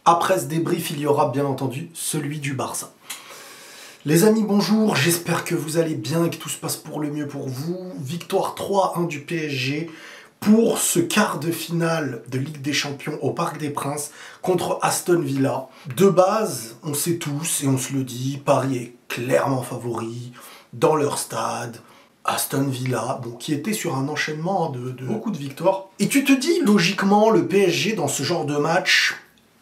Après ce débrief, il y aura bien entendu celui du Barça. Les amis, bonjour, j'espère que vous allez bien et que tout se passe pour le mieux pour vous. Victoire 3-1 du PSG pour ce quart de finale de Ligue des Champions au Parc des Princes contre Aston Villa. De base, on sait tous et on se le dit, Paris est clairement favori dans leur stade. Aston Villa, bon, qui était sur un enchaînement de beaucoup de victoires. Et tu te dis, logiquement, le PSG dans ce genre de match,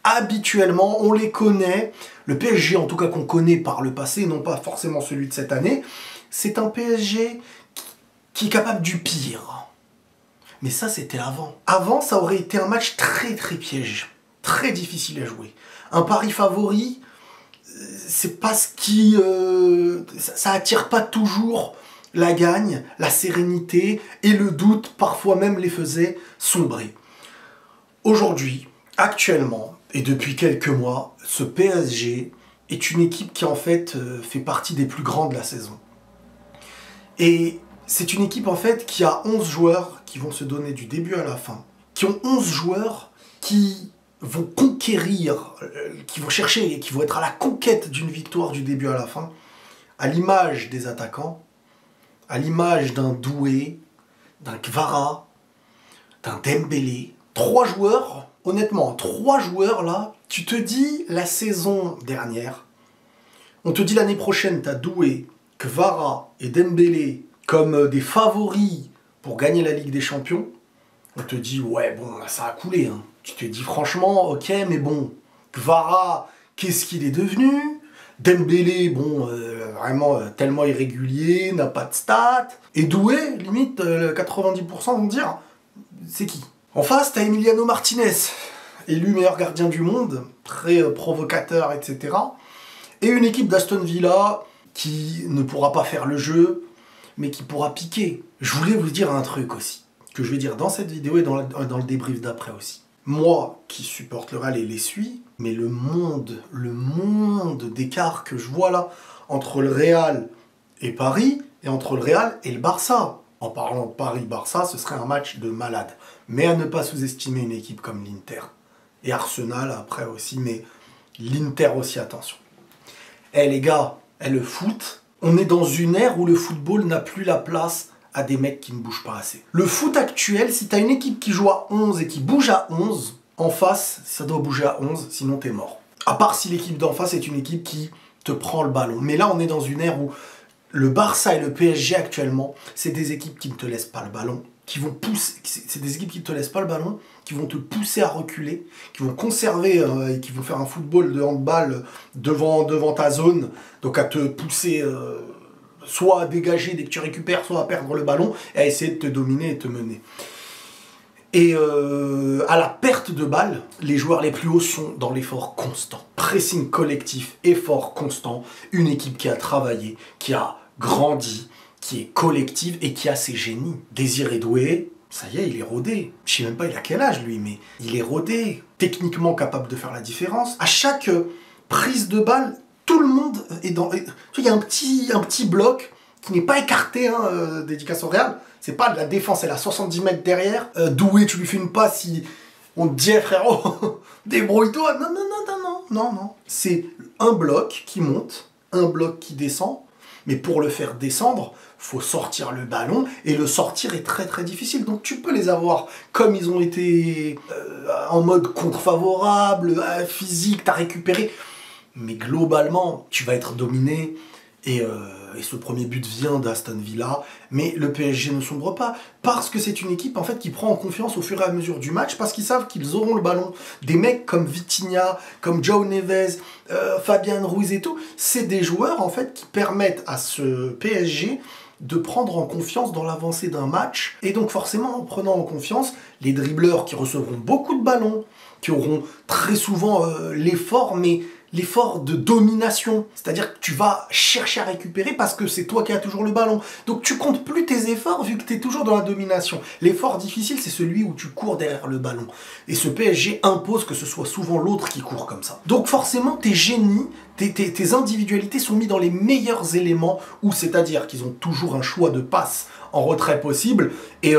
habituellement, on les connaît. Le PSG, en tout cas qu'on connaît par le passé, non pas forcément celui de cette année, c'est un PSG qui est capable du pire. Mais ça, c'était avant. Avant, ça aurait été un match très piège, très difficile à jouer. Un pari favori, c'est pas ce qui... ça attire pas toujours la gagne, la sérénité et le doute, parfois même les faisait sombrer. Aujourd'hui, actuellement, et depuis quelques mois, ce PSG est une équipe qui en fait fait partie des plus grands de la saison. Et c'est une équipe en fait qui a 11 joueurs qui vont se donner du début à la fin, qui ont 11 joueurs qui vont conquérir, qui vont chercher et qui vont être à la conquête d'une victoire du début à la fin, à l'image des attaquants, à l'image d'un Doué, d'un Kvara, d'un Dembélé. 3 joueurs, honnêtement, 3 joueurs là, tu te dis la saison dernière, on te dit l'année prochaine, t'as Doué, Kvara et Dembélé comme des favoris pour gagner la Ligue des Champions. On te dit, ouais, bon, ça a coulé. Hein. Tu te dis franchement, ok, mais bon, Kvara, qu'est-ce qu'il est devenu? Dembélé, bon, vraiment tellement irrégulier, n'a pas de stats. Et Doué, limite, 90% vont dire, c'est qui? En face, t'as Emiliano Martinez, élu meilleur gardien du monde, très provocateur, etc. Et une équipe d'Aston Villa qui ne pourra pas faire le jeu, mais qui pourra piquer. Je voulais vous dire un truc aussi, que je vais dire dans cette vidéo et dans le débrief d'après aussi. Moi, qui supporte le Real et les suis, mais le monde d'écart que je vois là, entre le Real et Paris, et entre le Real et le Barça. En parlant de Paris-Barça, ce serait un match de malade. Mais à ne pas sous-estimer une équipe comme l'Inter. Et Arsenal après aussi, mais l'Inter aussi, attention. Eh les gars, le foot, on est dans une ère où le football n'a plus la place à des mecs qui ne bougent pas assez. Le foot actuel, si t'as une équipe qui joue à 11 et qui bouge à 11, en face, ça doit bouger à 11, sinon t'es mort. À part si l'équipe d'en face est une équipe qui te prend le ballon. Mais là, on est dans une ère où le Barça et le PSG actuellement, c'est des équipes qui ne te laissent pas le ballon, qui vont pousser, c'est des équipes qui ne te laissent pas le ballon, qui vont te pousser à reculer, qui vont conserver et qui vont faire un football de handball devant ta zone, donc à te pousser soit à dégager dès que tu récupères, soit à perdre le ballon, et à essayer de te dominer et te mener. Et à la perte de balle, les joueurs les plus hauts sont dans l'effort constant. Pressing collectif, effort constant, une équipe qui a travaillé, qui a grandi, qui est collective et qui a ses génies. Désiré Doué, ça y est, il est rodé. Je sais même pas il a quel âge lui, mais il est rodé. Techniquement capable de faire la différence. À chaque prise de balle, tout le monde est dans... Il y a un petit bloc qui n'est pas écarté, hein, dédicace au Real. C'est pas de la défense, elle a 70 mètres derrière. Doué, tu lui fais une passe, on te dit, frérot, débrouille-toi. Non. C'est un bloc qui monte, un bloc qui descend. Mais pour le faire descendre, faut sortir le ballon. Et le sortir est très difficile. Donc tu peux les avoir comme ils ont été en mode contre-favorable, physique, t'as récupéré. Mais globalement, tu vas être dominé. Et ce premier but vient d'Aston Villa, mais le PSG ne sombre pas, parce que c'est une équipe en fait qui prend en confiance au fur et à mesure du match, parce qu'ils savent qu'ils auront le ballon. Des mecs comme Vitinha, comme João Neves, Fabian Ruiz et tout, c'est des joueurs en fait qui permettent à ce PSG de prendre en confiance dans l'avancée d'un match, et donc forcément en prenant en confiance, les dribbleurs qui recevront beaucoup de ballons, qui auront très souvent l'effort, mais l'effort de domination, c'est-à-dire que tu vas chercher à récupérer parce que c'est toi qui as toujours le ballon. Donc tu comptes plus tes efforts vu que tu es toujours dans la domination. L'effort difficile, c'est celui où tu cours derrière le ballon. Et ce PSG impose que ce soit souvent l'autre qui court comme ça. Donc forcément, tes génies, tes individualités sont mis dans les meilleurs éléments, où c'est-à-dire qu'ils ont toujours un choix de passe en retrait possible, et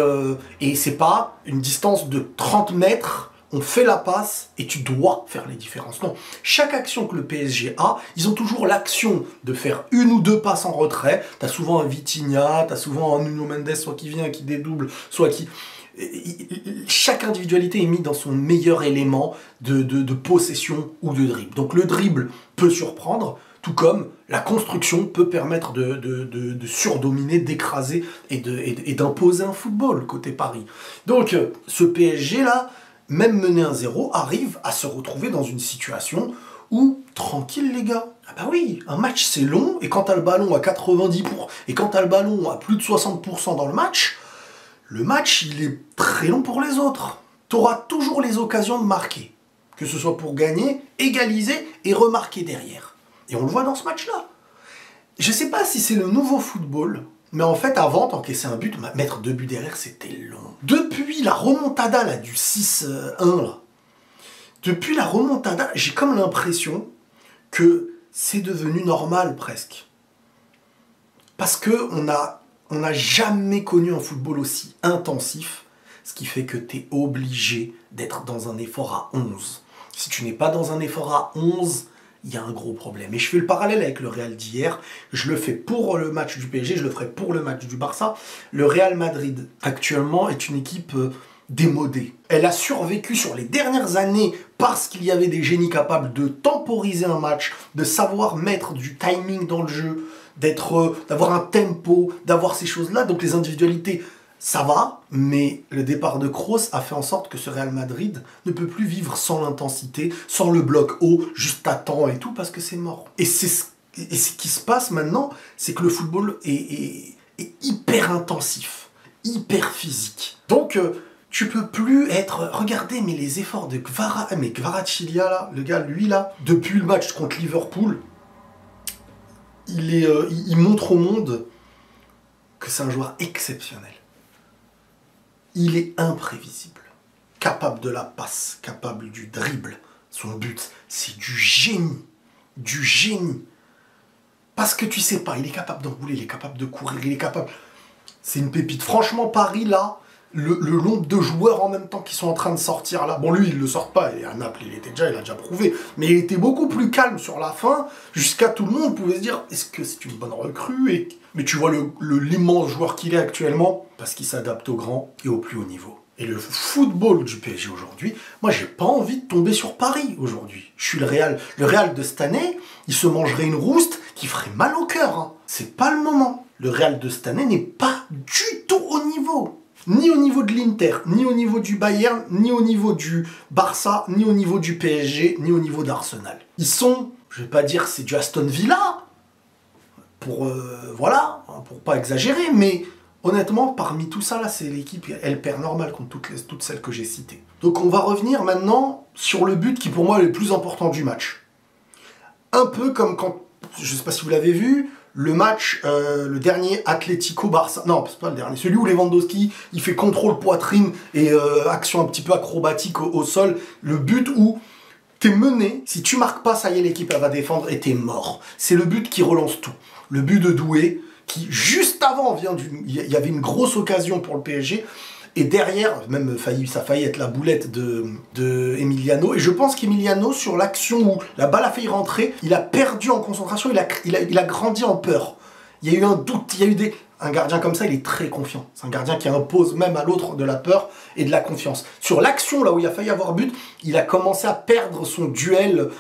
c'est pas une distance de 30 mètres on fait la passe et tu dois faire les différences. Non, chaque action que le PSG a, ils ont toujours l'action de faire une ou deux passes en retrait. T'as souvent un Vitinha, t'as souvent un Nuno Mendes, soit qui vient, qui dédouble, soit qui... Chaque individualité est mise dans son meilleur élément de possession ou de dribble. Donc le dribble peut surprendre, tout comme la construction peut permettre de surdominer, d'écraser et d'imposer un football côté Paris. Donc ce PSG-là, même mené 1-0, arrive à se retrouver dans une situation où, tranquille les gars, ah bah oui, un match c'est long, et quand t'as le ballon à 90%, et quand t'as le ballon à plus de 60% dans le match il est très long pour les autres. T'auras toujours les occasions de marquer, que ce soit pour gagner, égaliser et remarquer derrière. Et on le voit dans ce match-là. Je sais pas si c'est le nouveau football, mais en fait, avant, t'encaisser un but, mettre 2 buts derrière, c'était long. Depuis la remontada là, du 6-1, là, depuis la remontada, j'ai comme l'impression que c'est devenu normal presque. Parce qu'on n'a jamais connu un football aussi intensif, ce qui fait que t'es obligé d'être dans un effort à 11. Si tu n'es pas dans un effort à 11, il y a un gros problème. Et je fais le parallèle avec le Real d'hier. Je le fais pour le match du PSG, je le ferai pour le match du Barça. Le Real Madrid, actuellement, est une équipe démodée. Elle a survécu sur les dernières années parce qu'il y avait des génies capables de temporiser un match, de savoir mettre du timing dans le jeu, d'avoir un tempo, d'avoir ces choses-là. Donc les individualités, ça va, mais le départ de Kroos a fait en sorte que ce Real Madrid ne peut plus vivre sans l'intensité, sans le bloc haut, juste à temps et tout, parce que c'est mort. Et ce qui se passe maintenant, c'est que le football est hyper intensif, hyper physique. Donc, tu peux plus être... Regardez, mais les efforts de Kvaratskhelia, là, le gars, lui, là, depuis le match contre Liverpool, il montre au monde que c'est un joueur exceptionnel. Il est imprévisible, capable de la passe, capable du dribble. Son but, c'est du génie. Du génie. Parce que tu sais pas, il est capable d'enrouler, il est capable de courir, il est capable... C'est une pépite. Franchement, Paris, là, le nombre de joueurs en même temps qui sont en train de sortir là... Bon, lui, il ne le sort pas, et à Naples, il a déjà prouvé. Mais il était beaucoup plus calme sur la fin, jusqu'à tout le monde pouvait se dire, est-ce que c'est une bonne recrue Mais tu vois l'immense joueur qu'il est actuellement, parce qu'il s'adapte au grand et au plus haut niveau. Et le football du PSG aujourd'hui, moi j'ai pas envie de tomber sur Paris aujourd'hui. Je suis le Real. Le Real de cette année, il se mangerait une rouste qui ferait mal au cœur. Hein. C'est pas le moment. Le Real de cette année n'est pas du tout au niveau. Ni au niveau de l'Inter, ni au niveau du Bayern, ni au niveau du Barça, ni au niveau du PSG, ni au niveau d'Arsenal. Ils sont, je vais pas dire c'est du Aston Villa, voilà, pour pas exagérer, mais honnêtement, parmi tout ça, là, c'est l'équipe, elle perd normal contre toutes celles que j'ai citées. Donc on va revenir maintenant sur le but qui pour moi est le plus important du match. Un peu comme quand, je sais pas si vous l'avez vu, le match, le dernier Atlético-Barça, non, c'est pas le dernier, celui où Lewandowski, il fait contrôle poitrine et action un petit peu acrobatique au sol, le but où t'es mené, si tu marques pas, ça y est, l'équipe elle va défendre et t'es mort. C'est le but qui relance tout. Le but de Doué, qui juste avant il y avait une grosse occasion pour le PSG, et derrière, même ça a failli être la boulette de Emiliano, et je pense qu'Emiliano, sur l'action où la balle a failli rentrer, il a perdu en concentration, il a grandi en peur. Il y a eu un doute, un gardien comme ça, il est très confiant. C'est un gardien qui impose même à l'autre de la peur et de la confiance. Sur l'action, là où il a failli avoir but, il a commencé à perdre son duel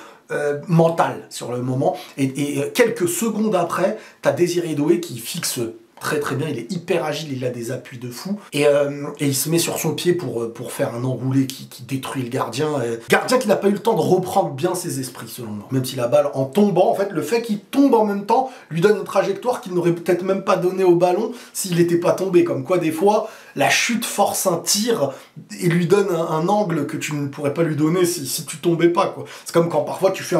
mental sur le moment. Et quelques secondes après, t'as Désiré Doué qui fixe très très bien, il est hyper agile, il a des appuis de fou. Et il se met sur son pied pour faire un enroulé qui détruit le gardien. Gardien qui n'a pas eu le temps de reprendre bien ses esprits, selon moi. Même si la balle, en tombant, en fait, le fait qu'il tombe en même temps, lui donne une trajectoire qu'il n'aurait peut-être même pas donnée au ballon s'il n'était pas tombé. Comme quoi, des fois, la chute force un tir et lui donne un angle que tu ne pourrais pas lui donner si tu tombais pas, quoi. C'est comme quand parfois tu fais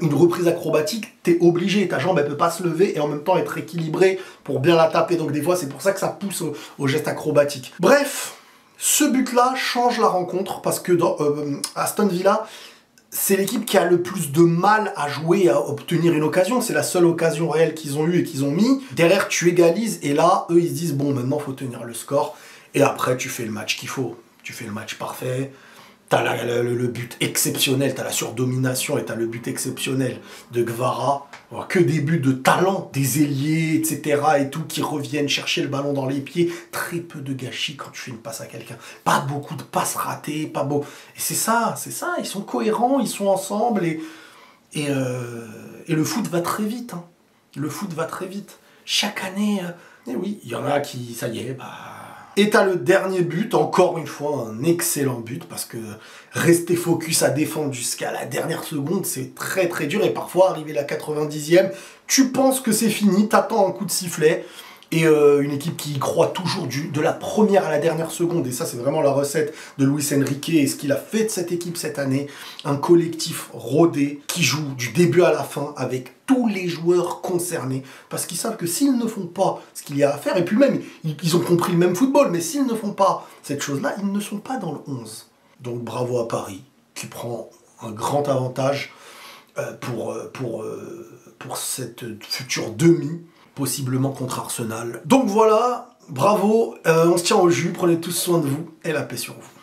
une reprise acrobatique, t'es obligé, ta jambe elle peut pas se lever et en même temps être équilibrée pour bien la taper. Donc des fois c'est pour ça que ça pousse au geste acrobatique. Bref, ce but-là change la rencontre parce que dans Aston Villa, c'est l'équipe qui a le plus de mal à jouer, à obtenir une occasion. C'est la seule occasion réelle qu'ils ont eue et qu'ils ont mis. Derrière, tu égalises et là, eux, ils se disent, bon, maintenant, il faut tenir le score. Et après, tu fais le match qu'il faut. Tu fais le match parfait. T'as le but exceptionnel, t'as la surdomination et t'as le but exceptionnel de Guevara. Que des buts de talent, des ailiers, etc. et tout, qui reviennent chercher le ballon dans les pieds. Très peu de gâchis quand tu fais une passe à quelqu'un. Pas beaucoup de passes ratées, pas beau. Et c'est ça, ils sont cohérents, ils sont ensemble et le foot va très vite. Hein. Le foot va très vite. Chaque année, et oui, il y en a qui, ça y est, bah... Et t'as le dernier but, encore une fois, un excellent but, parce que rester focus à défendre jusqu'à la dernière seconde, c'est très très dur, et parfois, arrivé à la 90e, tu penses que c'est fini, t'attends un coup de sifflet, et une équipe qui y croit toujours de la première à la dernière seconde, et ça c'est vraiment la recette de Luis Enrique, et ce qu'il a fait de cette équipe cette année, un collectif rodé, qui joue du début à la fin, avec tous les joueurs concernés, parce qu'ils savent que s'ils ne font pas ce qu'il y a à faire, et puis même, ils ont compris le même football, mais s'ils ne font pas cette chose-là, ils ne sont pas dans le 11. Donc bravo à Paris, qui prend un grand avantage pour cette future demi, possiblement contre Arsenal. Donc voilà, bravo, on se tient au jus, prenez tous soin de vous, et la paix sur vous.